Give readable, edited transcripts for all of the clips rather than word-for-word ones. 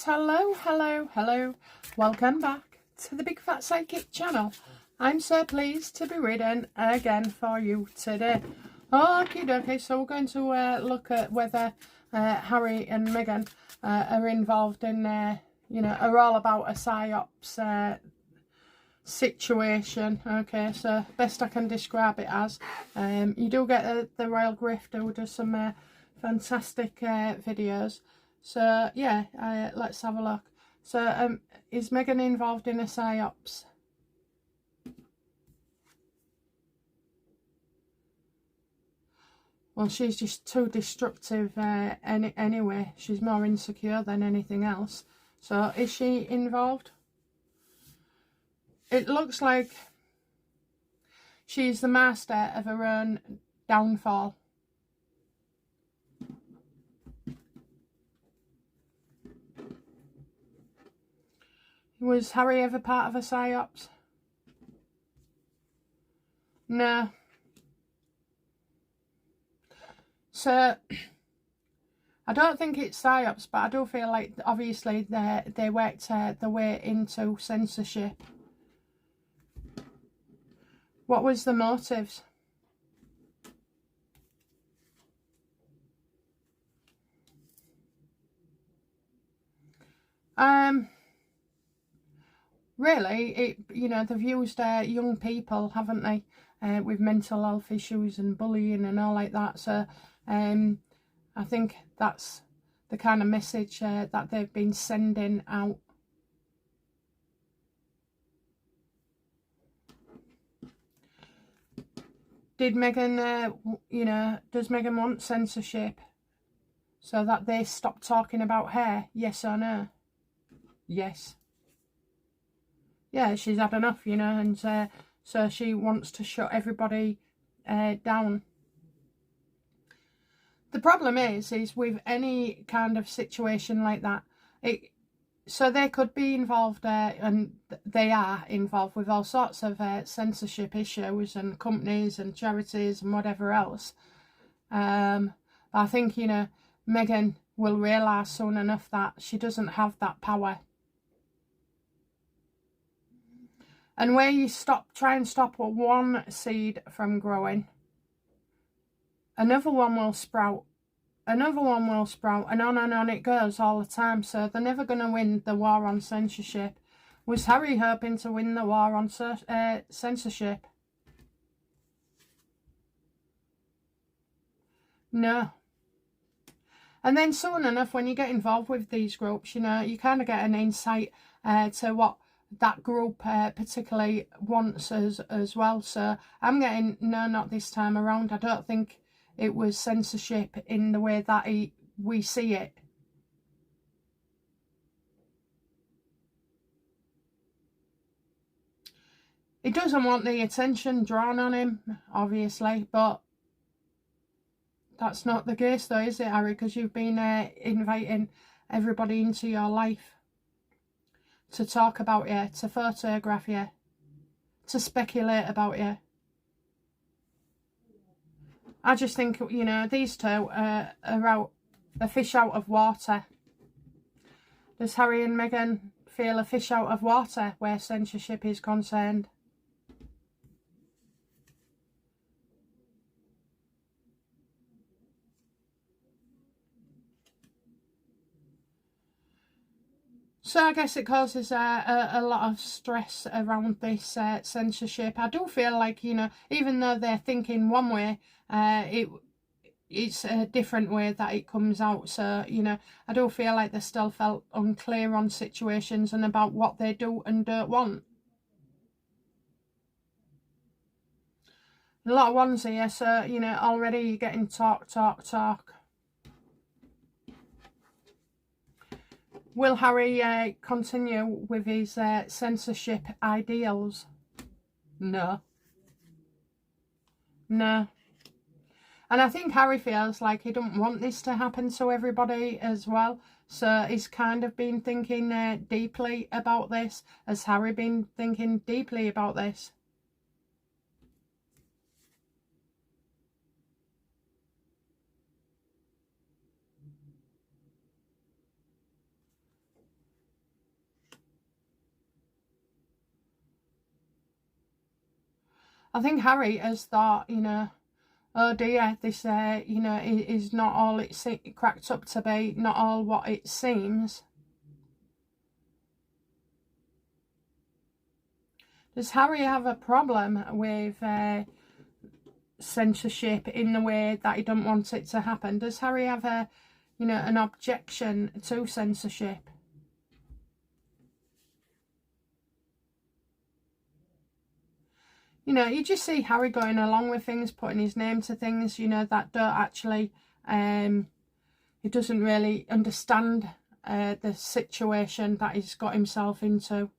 hello. Welcome back to the Bigfatpsychic channel. I'm so pleased to be reading again for you today. Okay, so we're going to look at whether Harry and Meghan are involved in, are all about a Cyops situation. Okay, so best I can describe it as. You do get the Royal Grifter who does some fantastic videos. So yeah, let's have a look. So is Meghan involved in a Cyops? Well, she's just too destructive anyway. She's more insecure than anything else. So is she involved? It looks like she's the master of her own downfall. Was Harry ever part of a Cyops? No. So, I don't think it's Cyops, but I do feel like obviously they worked their way into censorship. What was the motives? Really, they've used young people, haven't they, with mental health issues and bullying and all like that. So I think that's the kind of message that they've been sending out. Did Meghan, does Meghan want censorship so that they stop talking about her? Yes or no? Yes. Yeah, she's had enough, and so she wants to shut everybody down. The problem is with any kind of situation like that, so they could be involved, and they are involved with all sorts of censorship issues and companies and charities and whatever else. I think, Meghan will realise soon enough that she doesn't have that power. And where you try and stop one seed from growing, another one will sprout, another one will sprout, and on it goes all the time. So they're never going to win the war on censorship. Was Harry hoping to win the war on censorship? No. And then soon enough, when you get involved with these groups, you kind of get an insight to what that group particularly wants as well. So I'm getting, no, not this time around. I don't think it was censorship in the way that we see it. He doesn't want the attention drawn on him, obviously, but that's not the case though, is it, Harry? Because you've been inviting everybody into your life to talk about you, to photograph you, to speculate about you. I just think, these two are out, a fish out of water. Does Harry and Meghan feel a fish out of water where censorship is concerned? So I guess it causes a lot of stress around this censorship. I do feel like, even though they're thinking one way, it's a different way that it comes out. So, I do feel like they still felt unclear on situations and about what they do and don't want. A lot of ones here, so, already you're getting talk. Will Harry continue with his censorship ideals? No. No. And I think Harry feels like he don't want this to happen to everybody as well. So he's kind of been thinking deeply about this. Has Harry been thinking deeply about this? I think Harry has thought, you know, oh dear, this, you know, is not all it's cracked up to be, not all what it seems. Does Harry have a problem with censorship in the way that he doesn't want it to happen? Does Harry have a, you know, an objection to censorship? You know, you just see Harry going along with things, putting his name to things, you know, that don't actually, he doesn't really understand the situation that he's got himself into.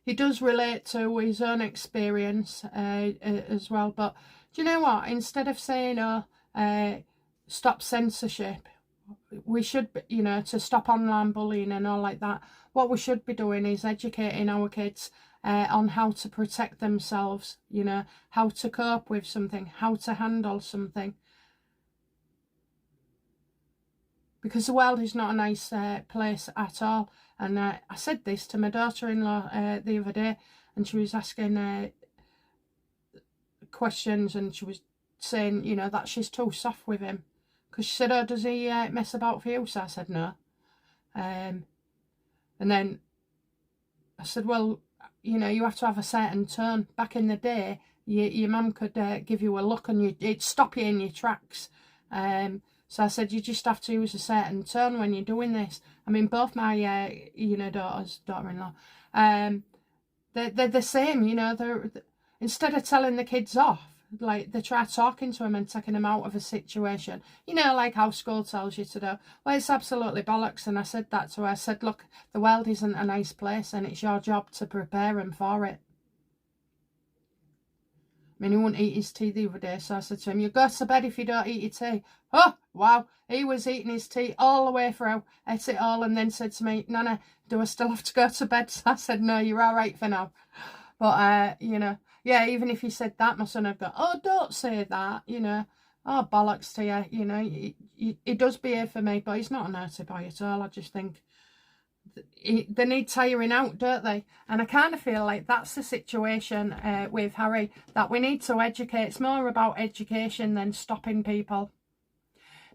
He does relate to his own experience as well. But do you know what? Instead of saying, oh, stop censorship, we should, you know, to stop online bullying and all like that, what we should be doing is educating our kids on how to protect themselves, you know, how to cope with something, how to handle something. Because the world is not a nice place at all. And I said this to my daughter-in-law the other day, and she was asking questions, and she was saying, you know, that she's too soft with him. Because she said, oh, does he mess about for you? So I said, no. And then I said, well, you know, you have to have a certain tone. Back in the day, your mum could give you a look and it'd stop you in your tracks. So I said, you just have to use a certain tone when you're doing this. I mean, both my, you know, daughter-in-law, they're the same, you know. They're instead of telling the kids off, like, they try talking to them and taking them out of a situation. You know, like how school tells you to do. Well, it's absolutely bollocks. And I said that to her. I said, look, the world isn't a nice place, and it's your job to prepare them for it. I mean, he wouldn't eat his tea the other day, so I said to him, you go to bed if you don't eat your tea. Oh, wow. He was eating his tea all the way through, ate it all, and then said to me, Nana, do I still have to go to bed? So I said, no, you're all right for now. But, you know, yeah, even if he said that, my son would go, oh, don't say that, you know. Oh, bollocks to you, you know. He does behave for me, but he's not a naughty boy at all. I just think they need tiring out, don't they? And I kind of feel like that's the situation with Harry, that we need to educate. It's more about education than stopping people.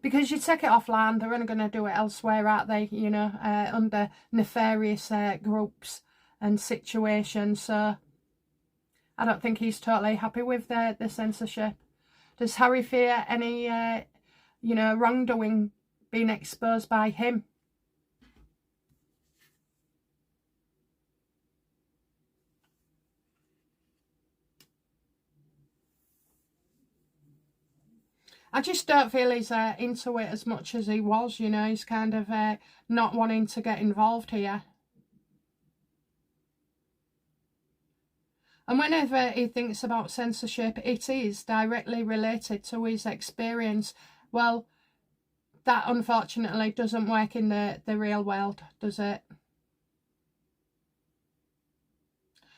Because you take it offline, they're only going to do it elsewhere, aren't they? You know, under nefarious groups and situations. So I don't think he's totally happy with the censorship. Does Harry fear any, you know, wrongdoing being exposed by him? I just don't feel he's into it as much as he was, you know. He's kind of not wanting to get involved here. And whenever he thinks about censorship, it is directly related to his experience. Well, that unfortunately doesn't work in the real world, does it?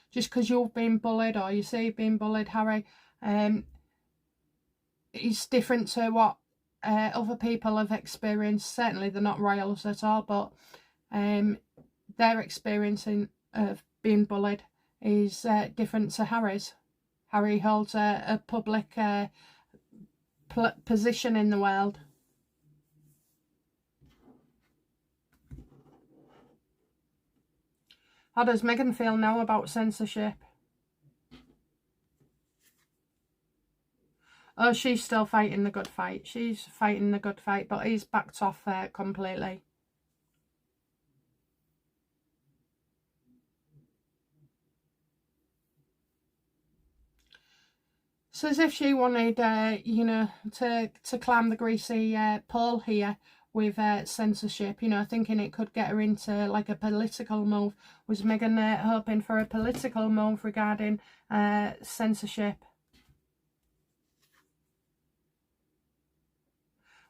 Just because you've been bullied, or you see you've been bullied, Harry, it's different to what other people have experienced. Certainly they're not royals at all, but their experiencing of being bullied is different to Harry's. Harry holds a public position in the world. How does Meghan feel now about censorship? Oh, she's still fighting the good fight. She's fighting the good fight, but he's backed off completely. So as if she wanted, you know, to climb the greasy pole here with censorship, you know, thinking it could get her into like a political move. Was Meghan hoping for a political move regarding censorship?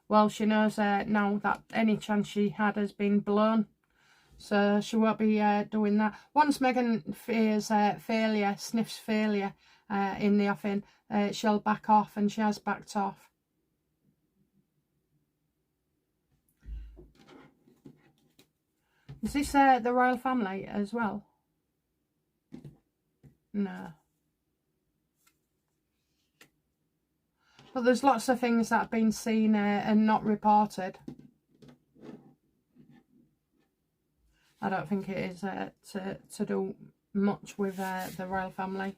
Well, she knows now that any chance she had has been blown. So she won't be doing that. Once Meghan fears failure, sniffs failure in the offing, she'll back off, and she has backed off. Is this the royal family as well? No. But there's lots of things that have been seen and not reported. I don't think it is to do much with the royal family.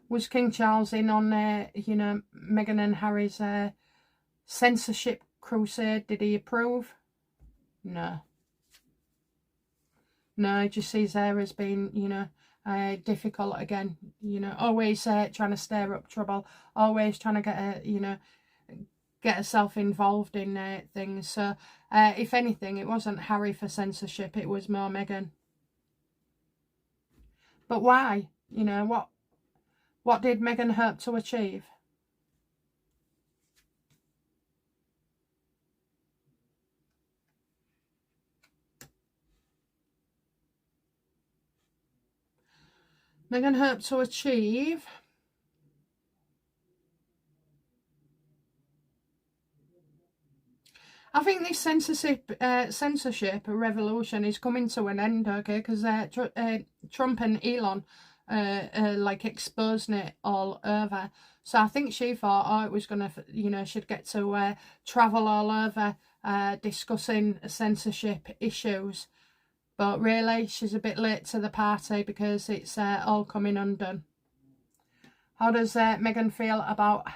Was King Charles in on, you know, Meghan and Harry's censorship crusade? Did he approve? No. No, he just sees her as being, you know, difficult again. You know, always trying to stir up trouble. Always trying to get her, you know, get herself involved in things. So, if anything, it wasn't Harry for censorship. It was more Meghan. But why? You know, what did Meghan hope to achieve? Meghan hoped to achieve I think this censorship revolution is coming to an end, okay? Because Trump and Elon like exposing it all over. So I think she thought, oh, it was going to, you know, she'd get to travel all over discussing censorship issues. But really, she's a bit late to the party because it's all coming undone. How does Meghan feel about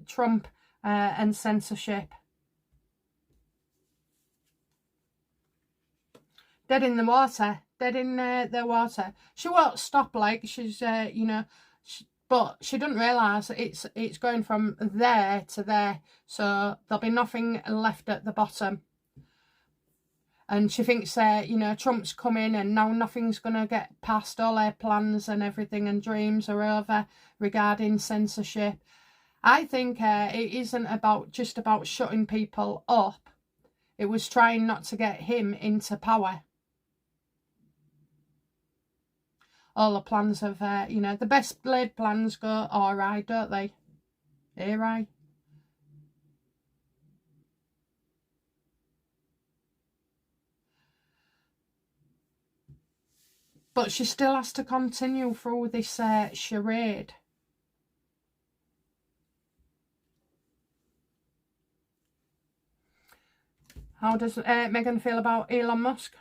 Trump and censorship? Dead in the water. Dead in the water. She won't stop, like, she's, you know, but she doesn't realise it's going from there to there. So there'll be nothing left at the bottom. And she thinks, you know, Trump's coming and now nothing's going to get past. All her plans and everything and dreams are over regarding censorship. I think it isn't just about shutting people up. It was trying not to get him into power. All the plans of, you know, the best laid plans go awry, don't they? Awry. But she still has to continue through this charade. How does Meghan feel about Elon Musk?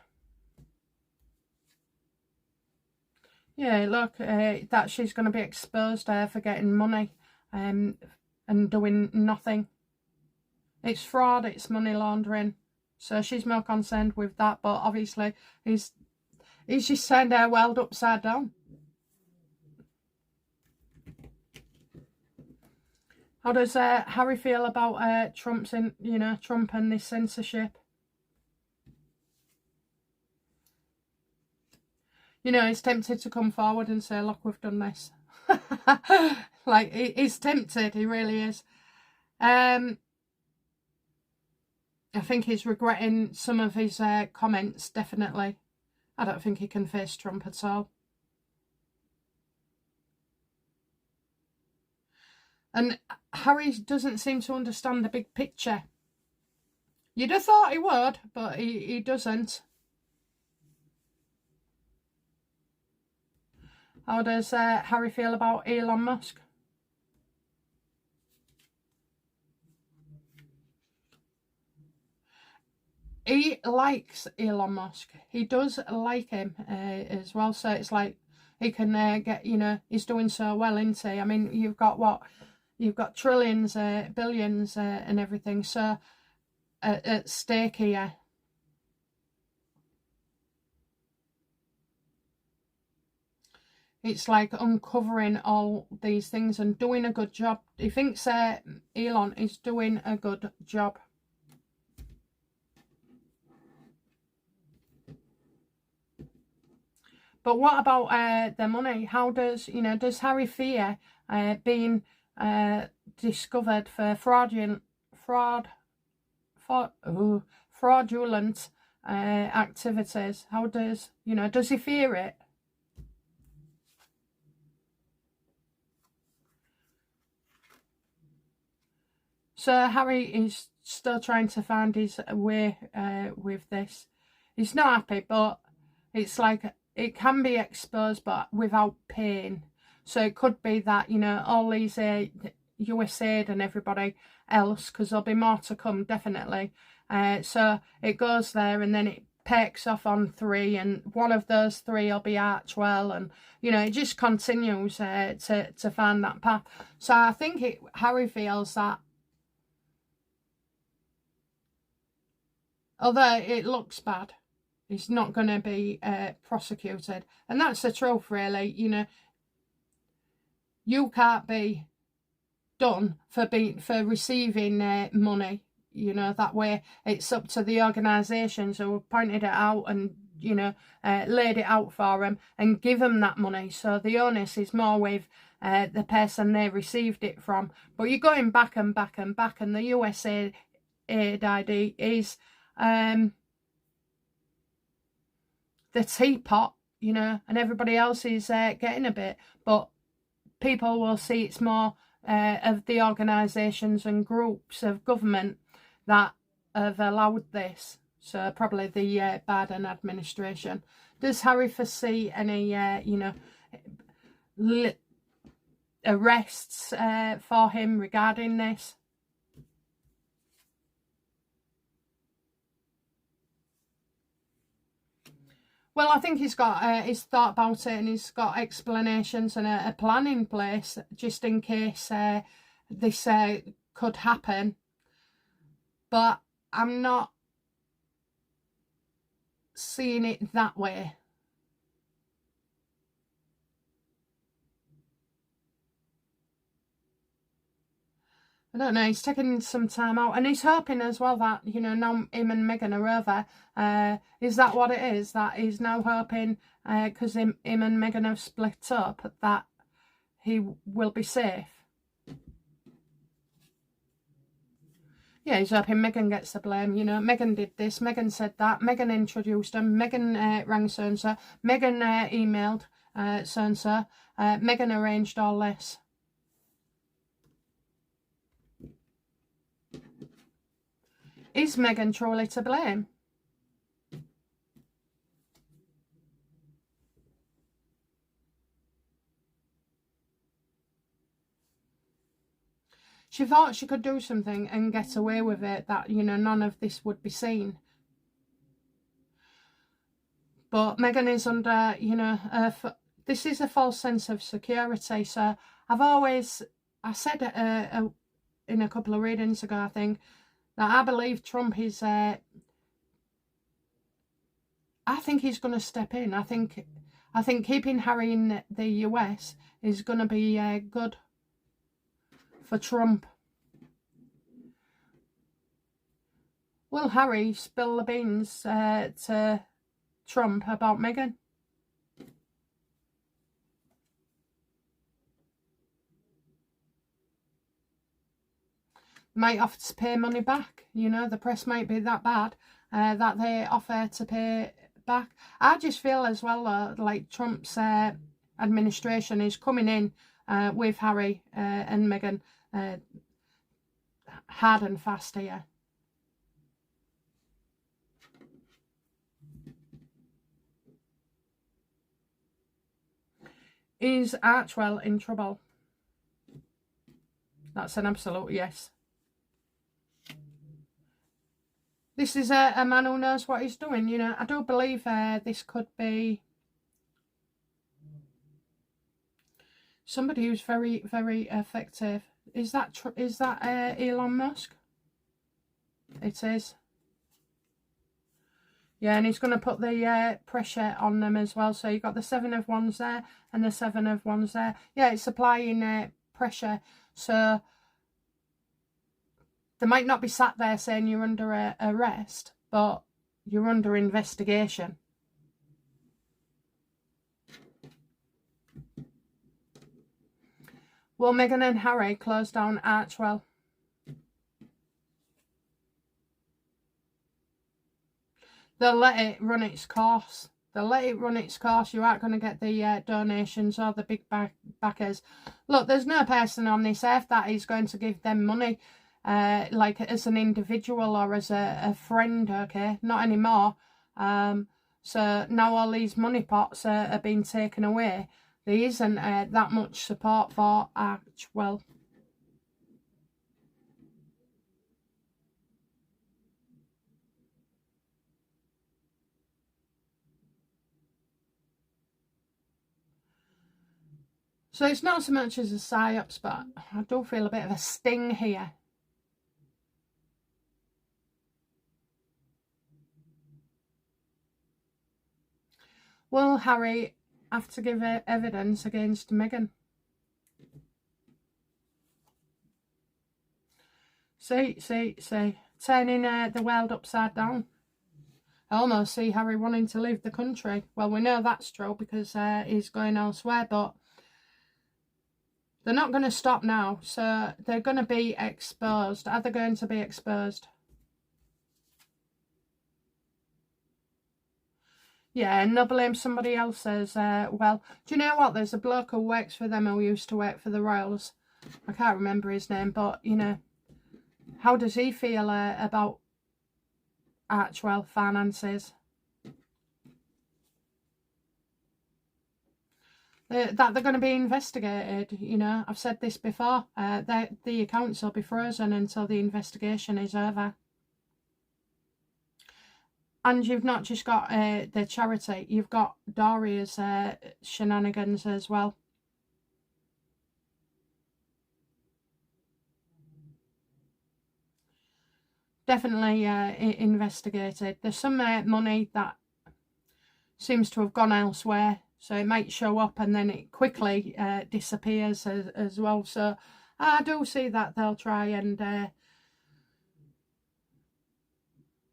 Yeah, look, that she's going to be exposed for getting money and doing nothing. It's fraud, it's money laundering. So she's more concerned with that, but obviously he's just turned her world upside down. How does Harry feel about Trump and this censorship? You know, he's tempted to come forward and say, look, we've done this. Like, he's tempted, he really is. I think he's regretting some of his comments, definitely. I don't think he can face Trump at all. And Harry doesn't seem to understand the big picture. You'd have thought he would, but he doesn't. How does Harry feel about Elon Musk? He likes Elon Musk. He does like him as well. So it's like he can get, you know, he's doing so well, isn't he? I mean, you've got what? You've got trillions, billions and everything. So at stake here. It's like uncovering all these things and doing a good job. He thinks Elon is doing a good job. But what about the money? How does, you know, does Harry fear being discovered for fraudulent activities? How does, you know, does he fear it? So Harry is still trying to find his way with this. He's not happy, but it's like it can be exposed, but without pain. So it could be that, you know, all these USAID and everybody else, because there'll be more to come, definitely. So it goes there, and then it pecks off on 3, and one of those 3 will be Archewell, and, you know, it just continues to find that path. So I think Harry feels that, although it looks bad, he's not going to be prosecuted. And that's the truth, really. You know, you can't be done for receiving money. You know, that way it's up to the organisations who have pointed it out and, you know, laid it out for them and give them that money. So the onus is more with the person they received it from. But you're going back and back and back, and the USAID ID is the teapot, you know, and everybody else is getting a bit. But people will see it's more of the organisations and groups of government that have allowed this. So probably the Biden administration. Does Harry foresee any, you know, arrests for him regarding this? Well, I think he's got he's thought about it, and he's got explanations and a plan in place just in case this could happen. But I'm not seeing it that way. I don't know, he's taking some time out, and he's hoping as well that, you know, now him and Meghan are over, is that what it is? That he's now hoping, because him and Meghan have split up, that he will be safe? Yeah, he's hoping Meghan gets the blame. You know, Meghan did this, Meghan said that, Meghan introduced him, Meghan rang so-and-so, Meghan emailed so-and-so, Meghan arranged all this. Is Meghan truly to blame? She thought she could do something and get away with it, that, you know, none of this would be seen. But Meghan is under, you know, this is a false sense of security. So I said in a couple of readings ago, I think, that I believe Trump is, I think he's going to step in. I think keeping Harry in the US is going to be good for Trump. Will Harry spill the beans to Trump about Meghan? Might have to pay money back. You know, the press might be that bad that they offer to pay back. I just feel as well like Trump's administration is coming in with Harry and Meghan hard and fast here. Is Archewell in trouble? That's an absolute yes. This is a man who knows what he's doing. You know, I do believe this could be somebody who's very, very effective. Is that Elon Musk? It is. Yeah, and he's going to put the pressure on them as well. So you've got the 7 of Wands there and the 7 of Wands there. Yeah, it's applying pressure. So they might not be sat there saying you're under arrest, but you're under investigation. Will Meghan and Harry close down Archewell? They'll let it run its course. They'll let it run its course. You aren't going to get the donations or the big backers. Look, there's no person on this earth that is going to give them money. Like as an individual or as a friend, okay? Not anymore. So now all these money pots are being taken away. There isn't that much support for Archewell. So it's not so much as a Cyops, but I do feel a bit of a sting here. Will Harry have to give evidence against Meghan? See, turning the world upside down. I almost see Harry wanting to leave the country. Well, we know that's true because he's going elsewhere, but they're not going to stop now, so they're going to be exposed. Are they going to be exposed? Yeah, and they'll blame somebody else's. Well, do you know what? There's a bloke who works for them who used to work for the Royals. I can't remember his name, but, you know, how does he feel about Archewell finances? That they're going to be investigated, you know. I've said this before. The accounts will be frozen until the investigation is over. And you've not just got the charity, you've got Doria's shenanigans as well. Definitely investigated. There's some money that seems to have gone elsewhere, so it might show up and then it quickly disappears as well. So I do see that they'll try and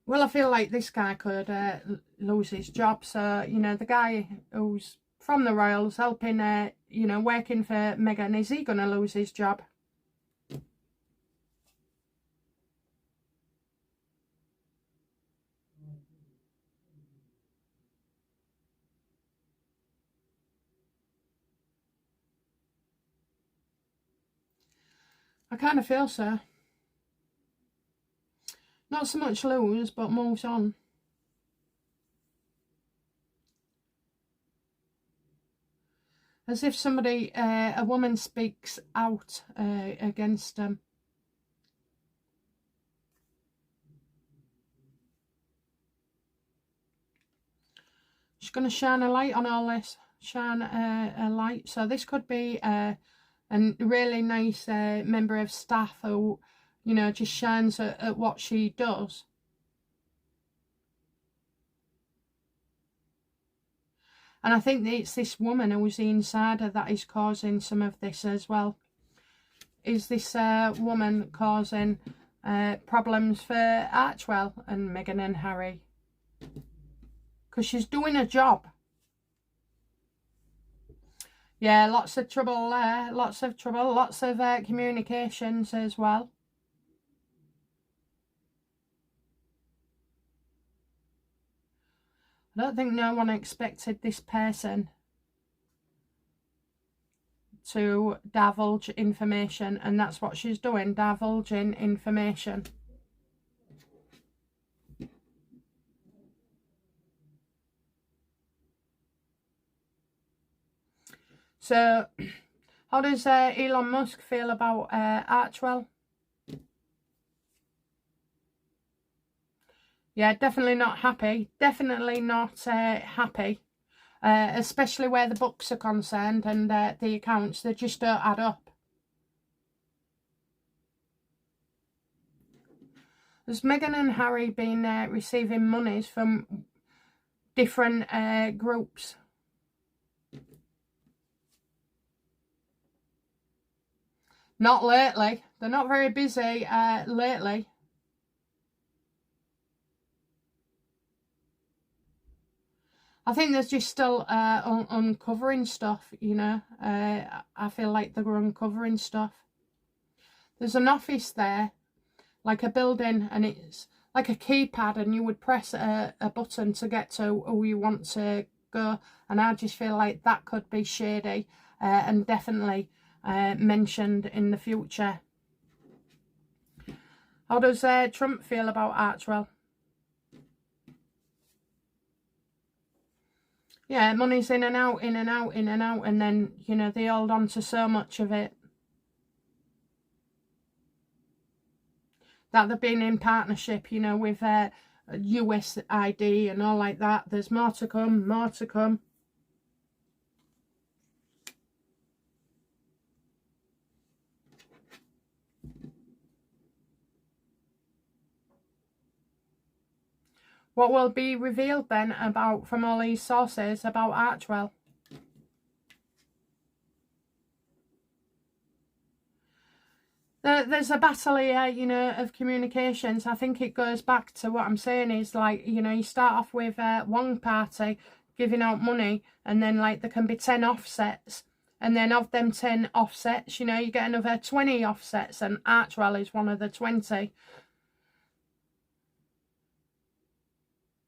well, I feel like this guy could lose his job. So, you know, the guy who's from the Royals helping, you know, working for Meghan, is he going to lose his job? I kind of feel so. Not so much lose, but moves on. As if somebody, a woman speaks out against them. She's going to shine a light on all this. Shine a light. So this could be a really nice member of staff who, you know, just shines at what she does. And I think it's this woman who's the insider that is causing some of this as well. Is this woman causing problems for Archewell and Meghan and Harry? Because she's doing a job. Yeah, lots of trouble there. Lots of trouble. Lots of communications as well. I don't think no one expected this person to divulge information, and that's what she's doing, divulging information. So, how does Elon Musk feel about Archewell? Yeah, definitely not happy. Definitely not happy. Especially where the books are concerned and the accounts, they just don't add up. Has Meghan and Harry been receiving monies from different groups? Not lately. They're not very busy lately. I think there's just still uncovering stuff, you know. I feel like they're uncovering stuff. There's an office there, like a building, and it's like a keypad, and you would press a button to get to who you want to go. And I just feel like that could be shady and definitely mentioned in the future. How does Trump feel about Archewell? Yeah, money's in and out, in and out, in and out, and then, you know, they hold on to so much of it that they've been in partnership, you know, with USID and all like that. There's more to come, more to come. What will be revealed then about, from all these sources, about Archewell? There's a battle here, you know, of communications. I think it goes back to what I'm saying is, like, you know, you start off with one party giving out money, and then, like, there can be 10 offsets. And then of them 10 offsets, you know, you get another 20 offsets, and Archewell is one of the 20.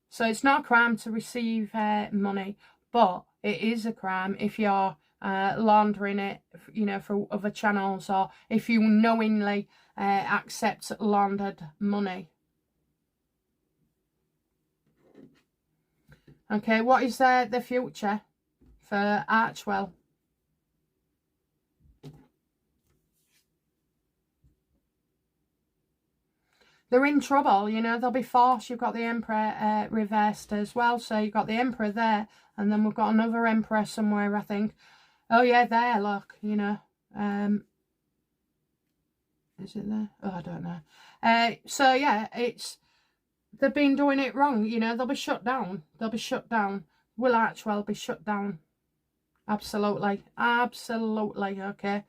So it's not a crime to receive money, but it is a crime if you're laundering it, you know, for other channels, or if you knowingly accept laundered money. Okay, what is the future for Archewell? They're in trouble, you know, they'll be forced. You've got the Emperor reversed as well. So you've got the Emperor there, and then we've got another Emperor somewhere, I think. Oh, yeah, there, look, you know. Is it there? Oh, I don't know. So, yeah, they've been doing it wrong, you know. They'll be shut down. They'll be shut down. Will Archewell be shut down? Absolutely. Absolutely, okay.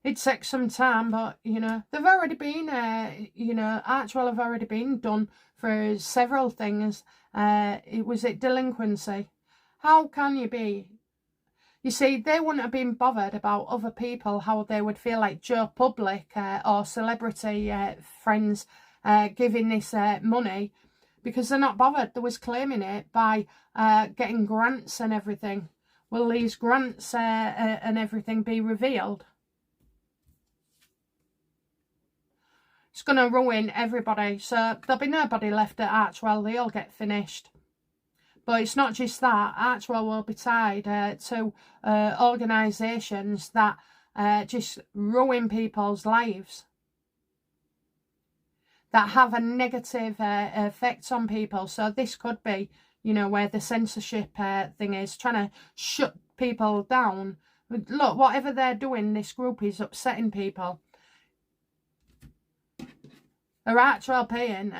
It takes some time, but, you know, they've already been, you know, Archewell have already been done for several things. Was it delinquency? How can you be? You see, they wouldn't have been bothered about other people, how they would feel, like Joe Public or celebrity friends giving this money, because they're not bothered. They was claiming it by getting grants and everything. Will these grants and everything be revealed? It's going to ruin everybody. So there'll be nobody left at Archewell. They all get finished. But it's not just that. Archewell will be tied to organisations that just ruin people's lives, that have a negative effect on people. So this could be, you know, where the censorship thing is, trying to shut people down. Look, whatever they're doing, this group is upsetting people. Are Archewell paying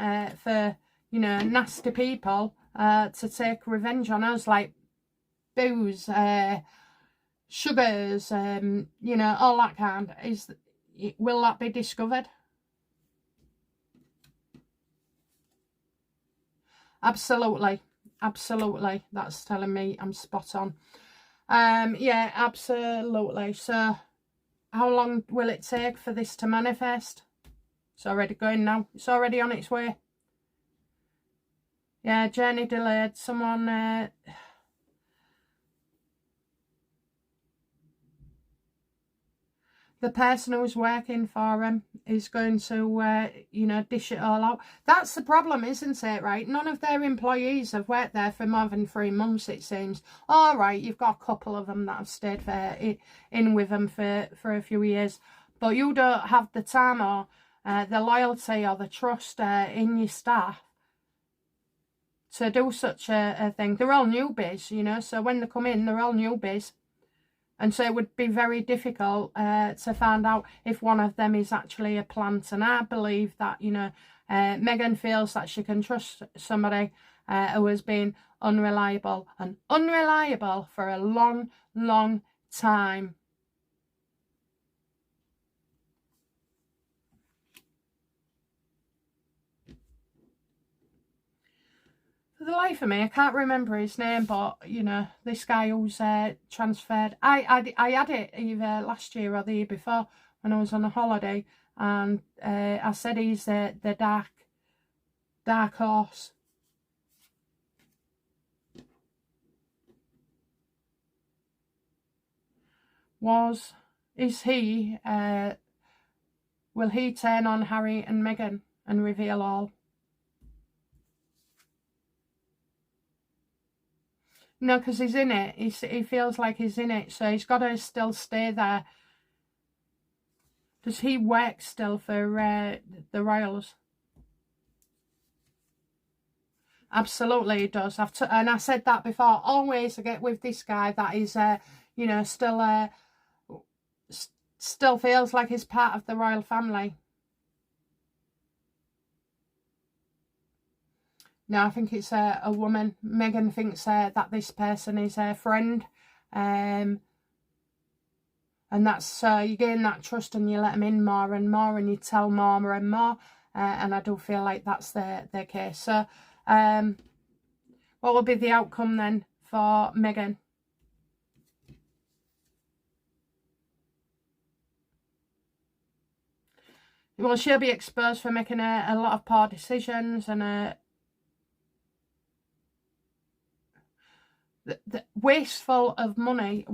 for, you know, nasty people to take revenge on us, like booze, sugars, you know, all that kind? Will that be discovered? Absolutely. Absolutely. That's telling me I'm spot on. Yeah, absolutely. So how long will it take for this to manifest? It's already going now. It's already on its way. Yeah, journey delayed. Someone... the person who's working for him is going to, you know, dish it all out. That's the problem, isn't it, right? None of their employees have worked there for more than 3 months, it seems. All right, you've got a couple of them that have stayed in with them for a few years. But you don't have the time or the loyalty or the trust in your staff to do such a thing. They're all newbies, you know, so when they come in, they're all newbies. And so it would be very difficult to find out if one of them is actually a plant. And I believe that, you know, Meghan feels that she can trust somebody who has been unreliable for a long, long time. For the life of me, I can't remember his name, but, you know, this guy who's transferred. I had it either last year or the year before when I was on a holiday, and I said he's the dark horse. Is he, will he turn on Harry and Meghan and reveal all? No, because he's in it. He feels like he's in it, so he's got to still stay there. Does he work still for the Royals? Absolutely he does. And I said that before. Always I get with this guy that is, you know, still feels like he's part of the royal family. No, I think it's a woman. Meghan thinks that this person is her friend. And that's, you gain that trust and you let them in more and more and you tell more and more. And I do feel like that's their case. So, what will be the outcome then for Meghan? Well, she'll be exposed for making a lot of poor decisions and wasteful of money.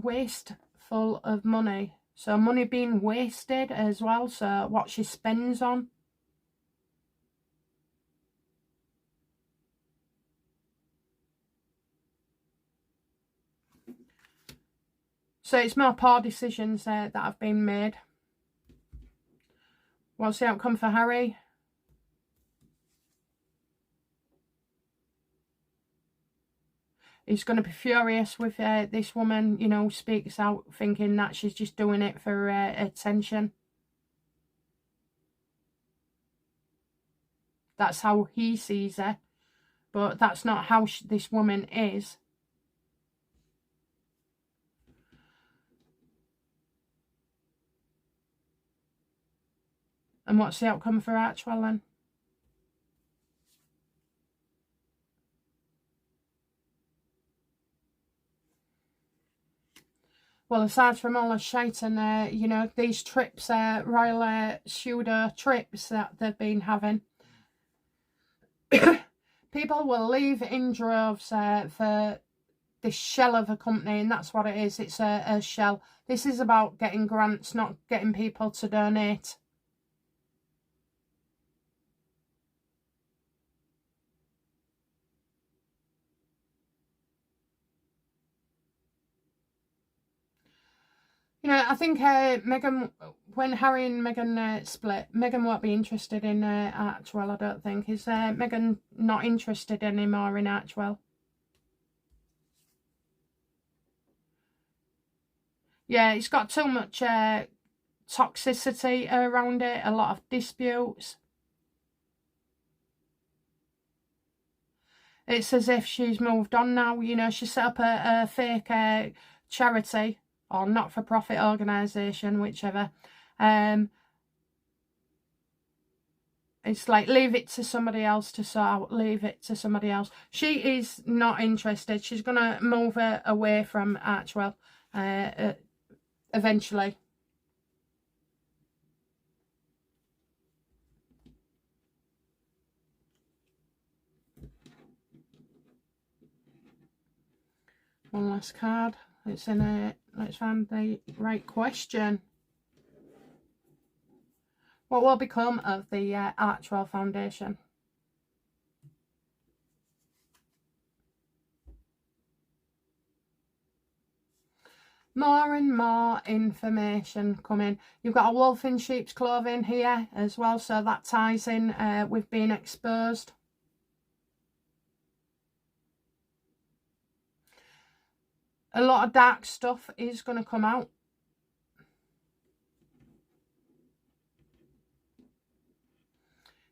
So money being wasted as well. So what she spends on. So it's more poor decisions that have been made. What's the outcome for Harry? He's going to be furious with this woman, you know, speaks out thinking that she's just doing it for attention. That's how he sees her. But that's not how this woman is. And what's the outcome for Archewell then? Well, aside from all the shite and, you know, these trips, royal pseudo trips that they've been having, people will leave in droves for this shell of a company, and that's what it is. It's a shell. This is about getting grants, not getting people to donate. You know, I think Meghan, when Harry and Meghan split, Meghan won't be interested in Archewell, I don't think. Is Meghan not interested anymore in Archewell? Yeah, it's got too much toxicity around it, a lot of disputes. It's as if she's moved on now. You know, she set up a fake charity or not-for-profit organisation, whichever. It's like, leave it to somebody else to sort out, leave it to somebody else. She is not interested. She's going to move her away from Archewell eventually. One last card. It's in a, let's find the right question. What will become of the Archewell Foundation? More and more information coming. You've got a wolf in sheep's clothing here as well, so that ties in with being exposed. A lot of dark stuff is going to come out.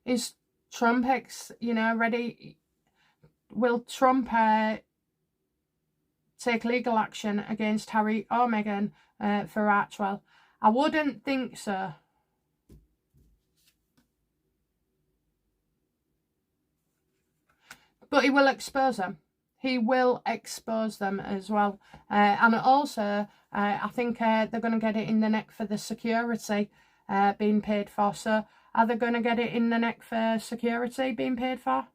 Is Trump, ready? Will Trump take legal action against Harry or Meghan for Archewell? I wouldn't think so. But he will expose them. He will expose them as well. And also, I think they're going to get it in the neck for the security being paid for. So, are they going to get it in the neck for security being paid for?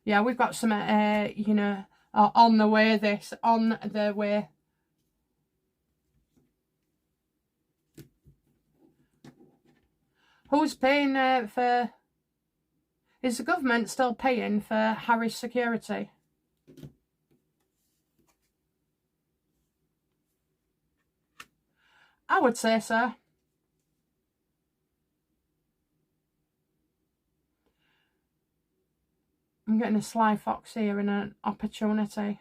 Yeah, we've got some, you know, on the way, on the way. Who's paying for... Is the government still paying for Harry's security? I would say so. I'm getting a sly fox here and an opportunity.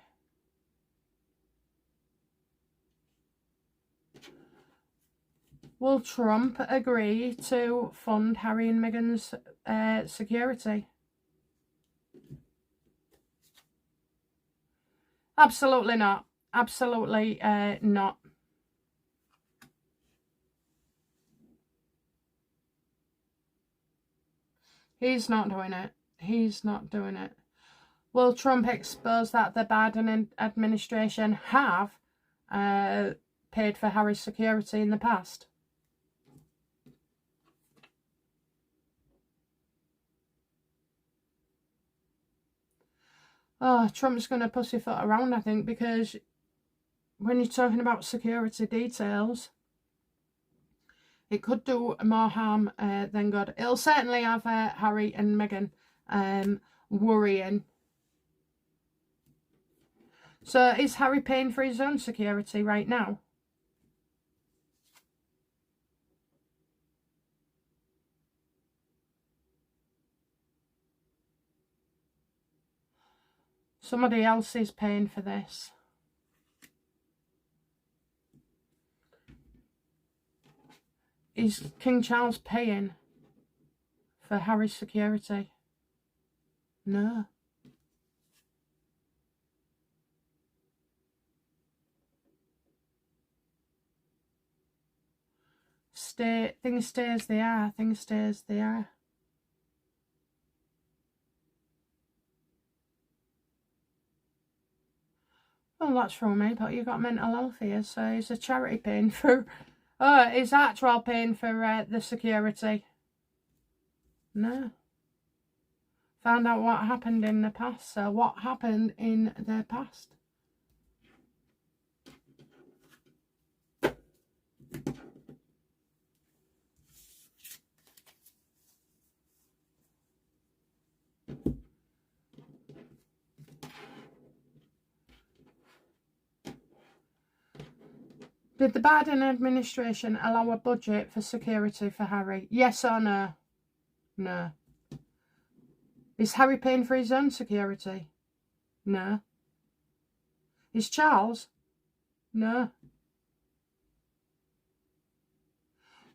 Will Trump agree to fund Harry and Meghan's security? Absolutely not. Absolutely not. He's not doing it. He's not doing it. Will Trump expose that the Biden administration have paid for Harry's security in the past? Oh, Trump's going to pussyfoot around, I think, because when you're talking about security details, it could do more harm than good. It'll certainly have Harry and Meghan worrying. So is Harry paying for his own security right now? Somebody else is paying for this. Is King Charles paying for Harry's security? No. Things stay as they are. Things stay as they are. Well, that's from me, but you've got mental health here, so is a charity paying for... Oh, is Archewell paying for the security? No. Found out what happened in the past. So what happened in the past? Did the Biden administration allow a budget for security for Harry? Yes or no? No. Is Harry paying for his own security? No. Is Charles? No.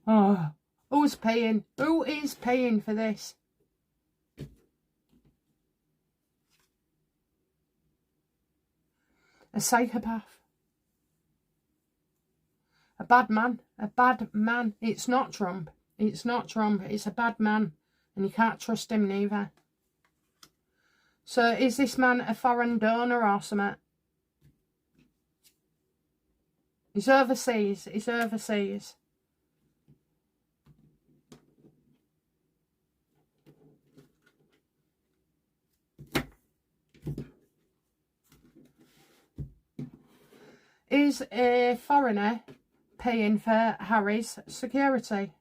Oh, who's paying? Who is paying for this? A psychopath. A bad man. A bad man. It's not Trump. It's not Trump. It's a bad man. And you can't trust him neither. So is this man a foreign donor or something? He's overseas. He's overseas. Is a foreigner paying for Harry's security?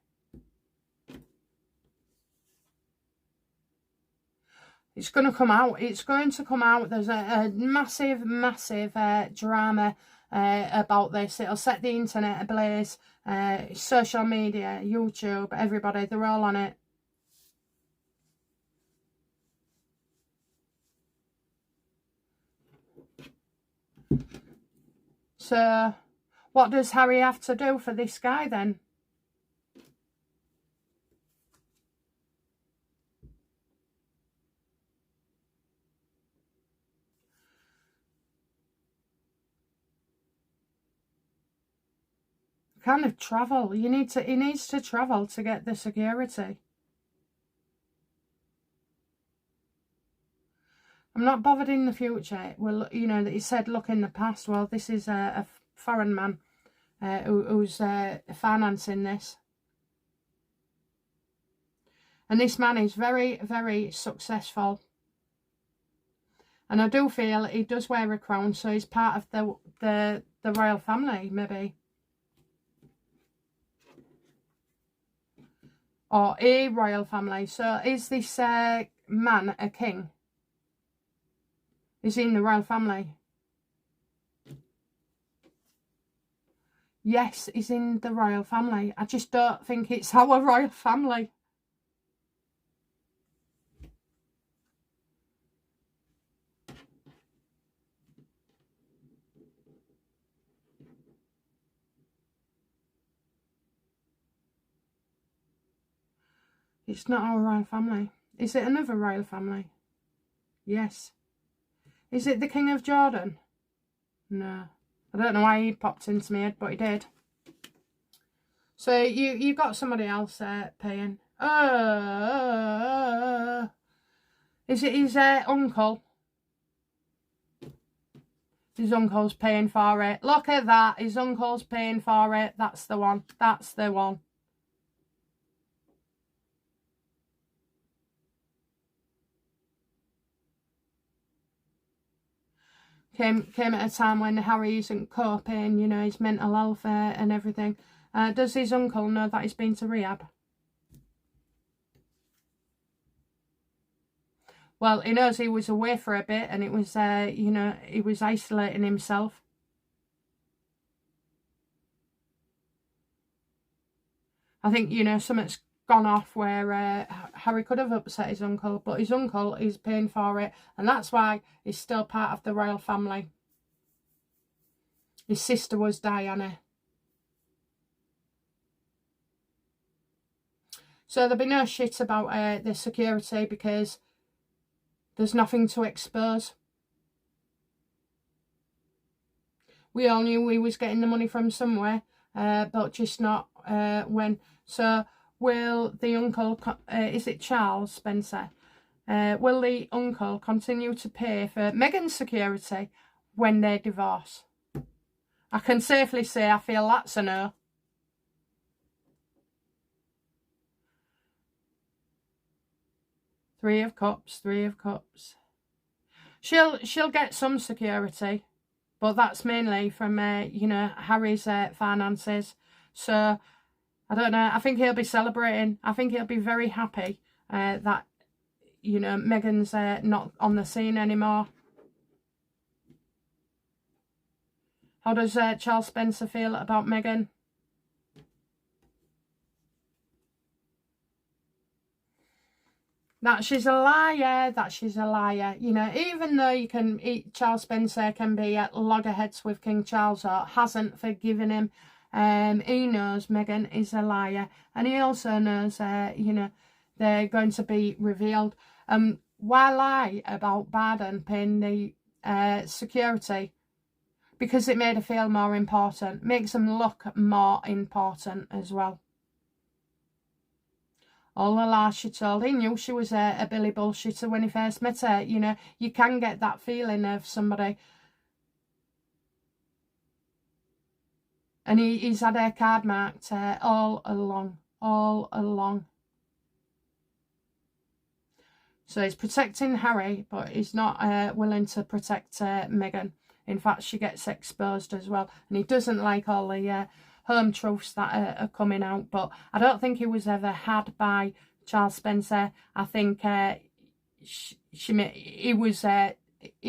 It's going to come out. It's going to come out. There's a massive, massive drama about this. It'll set the internet ablaze. Social media, YouTube, everybody, they're all on it. So, what does Harry have to do for this guy then? Kind of travel. He needs to travel to get the security. I'm not bothered in the future. Well, you know, that he said, look in the past. Well, this is a foreign man who's financing this. And this man is very, very successful. And I do feel he does wear a crown, so he's part of the royal family, maybe. Or a royal family. So is this man a king? Is he in the royal family? Yes, he's in the royal family. I just don't think it's our royal family. It's not our royal family. Is it another royal family? Yes. Is it the King of Jordan? No. I don't know why he popped into my head, but he did. So you got somebody else paying. Is it his uncle? His uncle's paying for it. Look at that. His uncle's paying for it. That's the one. That's the one. Came at a time when Harry isn't coping, you know, his mental health and everything. Does his uncle know that he's been to rehab? Well, he knows he was away for a bit and it was, you know, he was isolating himself. I think, you know, something's gone off where Harry could have upset his uncle, but his uncle is paying for it, and that's why he's still part of the royal family. His sister was Diana. So there'll be no shit about the security because there's nothing to expose. We all knew we was getting the money from somewhere, but just not when. So will the uncle, is it Charles Spencer? Will the uncle continue to pay for Meghan's security when they divorce? I can safely say I feel that's a no. Three of Cups, Three of Cups. She'll get some security, but that's mainly from you know, Harry's finances. So I don't know. I think he'll be celebrating. I think he'll be very happy that, you know, Meghan's not on the scene anymore. How does Charles Spencer feel about Meghan? That she's a liar, that she's a liar. You know, even though Charles Spencer can be at loggerheads with King Charles or hasn't forgiven him, he knows Meghan is a liar. And he also knows, you know, they're going to be revealed. Why lie about Biden paying the security? Because it made her feel more important. Makes them look more important as well. All the lies she told. He knew she was a Billy bullshitter when he first met her. You know, you can get that feeling of somebody. And he's had her card marked all along. All along. So he's protecting Harry, but he's not willing to protect Meghan. In fact, she gets exposed as well. And he doesn't like all the home truths that are coming out. But I don't think he was ever had by Charles Spencer. I think he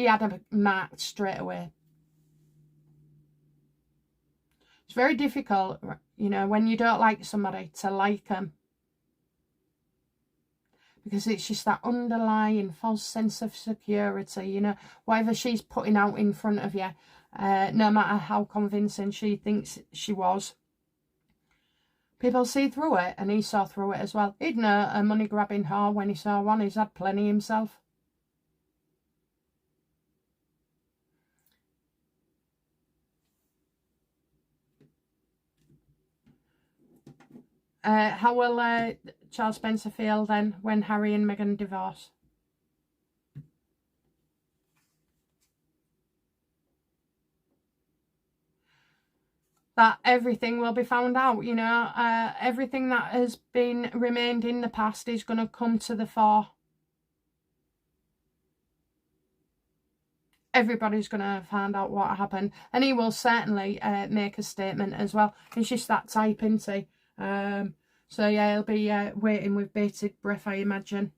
had him marked straight away. It's very difficult, you know, when you don't like somebody to like them. Because it's just that underlying false sense of security, you know, whatever she's putting out in front of you, no matter how convincing she thinks she was. People see through it, and he saw through it as well. He'd know a money-grabbing whore when he saw one. He's had plenty himself. How will Charles Spencer feel then when Harry and Meghan divorce? That everything will be found out, you know. Everything that has been remained in the past is going to come to the fore. Everybody's going to find out what happened. And he will certainly make a statement as well. He's just that type, isn't he? So yeah, he'll be waiting with bated breath, I imagine.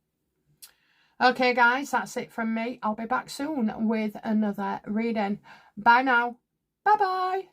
Okay, guys, that's it from me. I'll be back soon with another reading. Bye now. Bye-bye.